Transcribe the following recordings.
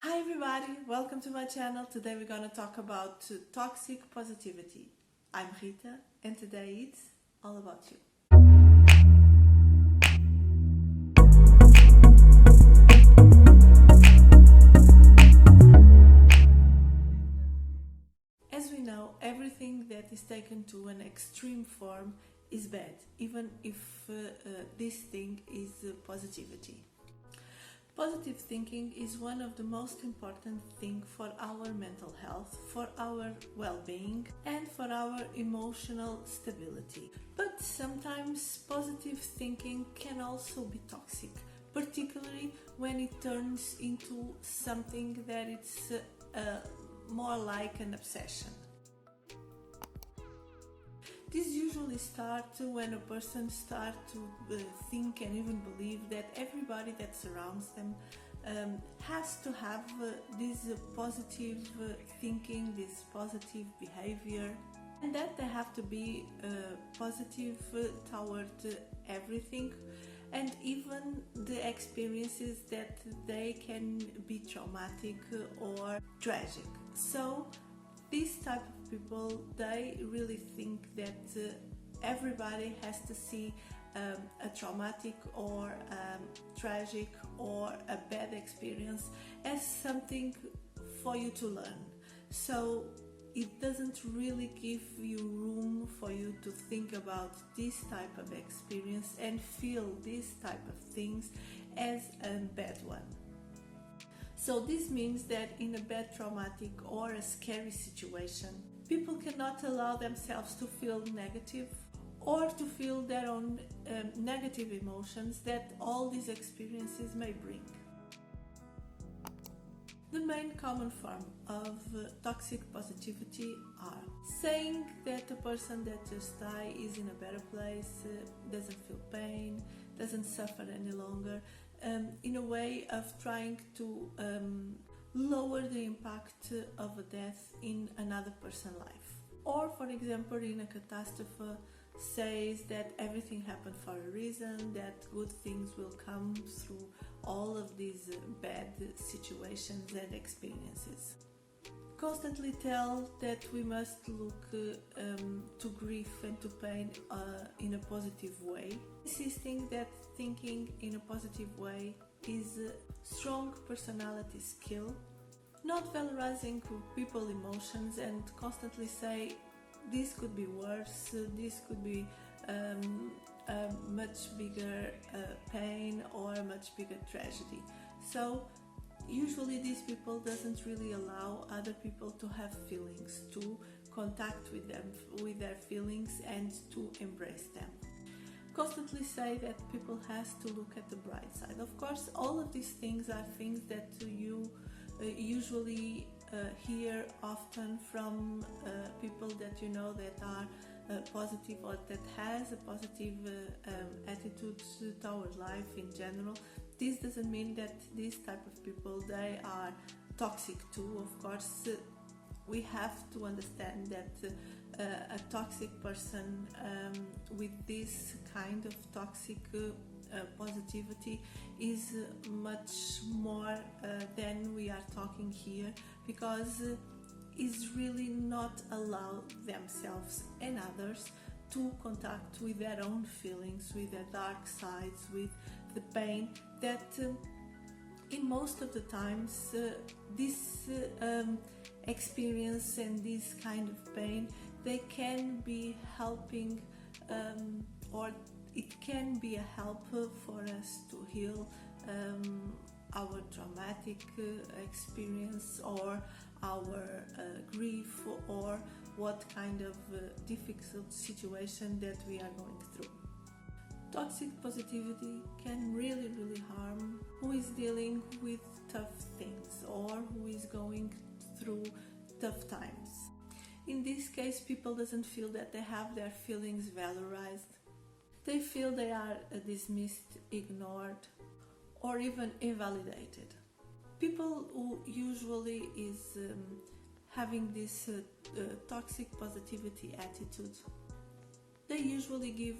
Hi everybody, welcome to my channel. Today we're gonna talk about toxic positivity. I'm Rita and today it's all about you. As we know, everything that is taken to an extreme form is bad, even if this thing is positivity. Positive thinking is one of the most important things for our mental health, for our well-being and for our emotional stability. But sometimes positive thinking can also be toxic, particularly when it turns into something that it's more like an obsession. This usually starts when a person starts to think and even believe that everybody that surrounds them has to have this positive thinking, this positive behavior, and that they have to be positive toward everything, and even the experiences that they can be traumatic or tragic. So these type of people, they really think that everybody has to see a traumatic or tragic or a bad experience as something for you to learn. So it doesn't really give you room for you to think about this type of experience and feel these type of things as a bad one. So this means that in a bad, traumatic or a scary situation, people cannot allow themselves to feel negative or to feel their own negative emotions that all these experiences may bring. The main common form of toxic positivity are saying that a person that just died is in a better place, doesn't feel pain, doesn't suffer any longer, in a way of trying to lower the impact of a death in another person's life. Or, for example, in a catastrophe, says that everything happened for a reason, that good things will come through all of these bad situations and experiences. Constantly tell that we must look to grief and to pain in a positive way, insisting that thinking in a positive way is a strong personality skill, not valorizing people's emotions and constantly say this could be worse, this could be a much bigger pain or a much bigger tragedy. So usually these people doesn't really allow other people to have feelings, to contact with them, with their feelings and to embrace them. Constantly say that people has to look at the bright side. Of course, all of these things are things that you usually hear often from people that you know that are positive or that has a positive attitude toward life in general. This doesn't mean that these type of people, they are toxic too. Of course, we have to understand that a toxic person with this kind of toxic positivity is much more than we are talking here, because is really not allow themselves and others to contact with their own feelings, with their dark sides, with the pain that in most of the times this experience and this kind of pain, they can be helping or it can be a help for us to heal our traumatic experience or our grief or what kind of difficult situation that we are going through. Toxic positivity can really harm who is dealing with tough things or who is going through tough times. In this case, people doesn't feel that they have their feelings valorized. They feel they are dismissed, ignored, or even invalidated. People who usually is having this toxic positivity attitude, they usually give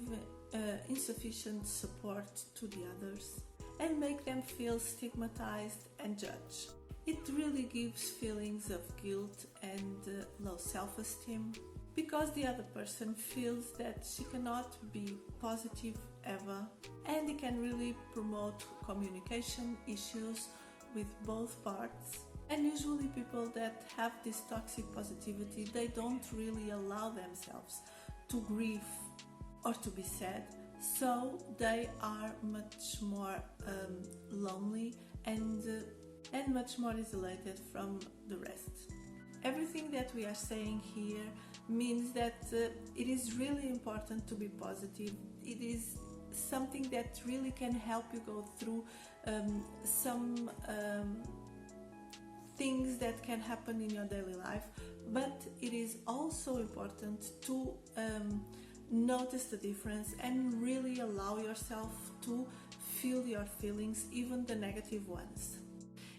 insufficient support to the others and make them feel stigmatized and judged. it really gives feelings of guilt and low self-esteem, because the other person feels that she cannot be positive ever, and it can really promote communication issues with both parts. And usually people that have this toxic positivity, they don't really allow themselves to grieve or to be sad, so they are much more lonely and much more isolated from the rest. Everything that we are saying here means that it is really important to be positive. It is something that really can help you go through some things that can happen in your daily life, but it is also important to notice the difference and really allow yourself to feel your feelings, even the negative ones.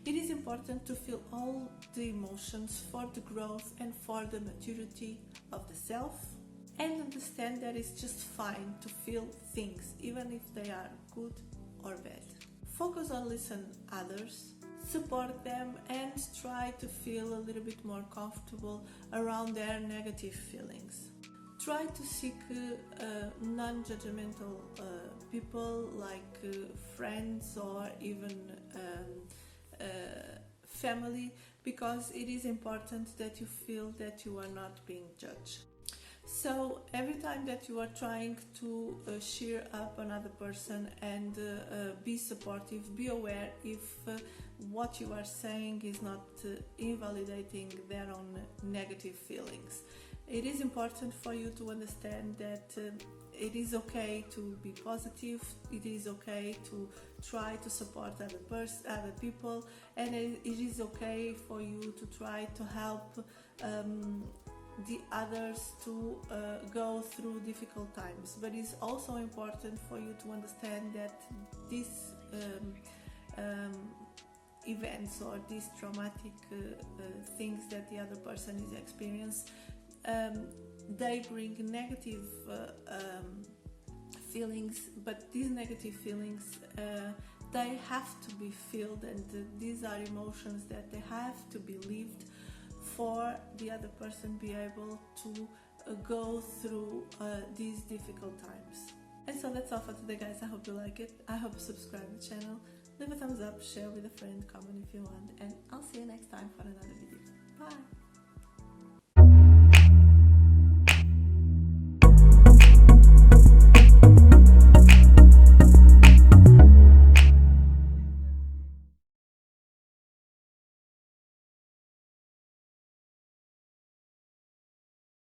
It is important to feel all the emotions for the growth and for the maturity of the self, and understand that it's just fine to feel things, even if they are good or bad. Focus on listening others, support them, and try to feel a little bit more comfortable around their negative feelings. Try to seek non-judgmental people like friends or even family, because it is important that you feel that you are not being judged. So every time that you are trying to cheer up another person and be supportive, be aware if what you are saying is not invalidating their own negative feelings. It is important for you to understand that it is okay to be positive, it is okay to try to support other people, and it is okay for you to try to help the others to go through difficult times. But it's also important for you to understand that these events or these traumatic things that the other person is experiencing, they bring negative feelings, but these negative feelings they have to be felt, and these are emotions that they have to be lived for the other person be able to go through these difficult times. And so that's all for today, guys. I hope you like it. I hope you subscribe to the channel, leave a thumbs up, share with a friend, comment if you want, and I'll see you next time for another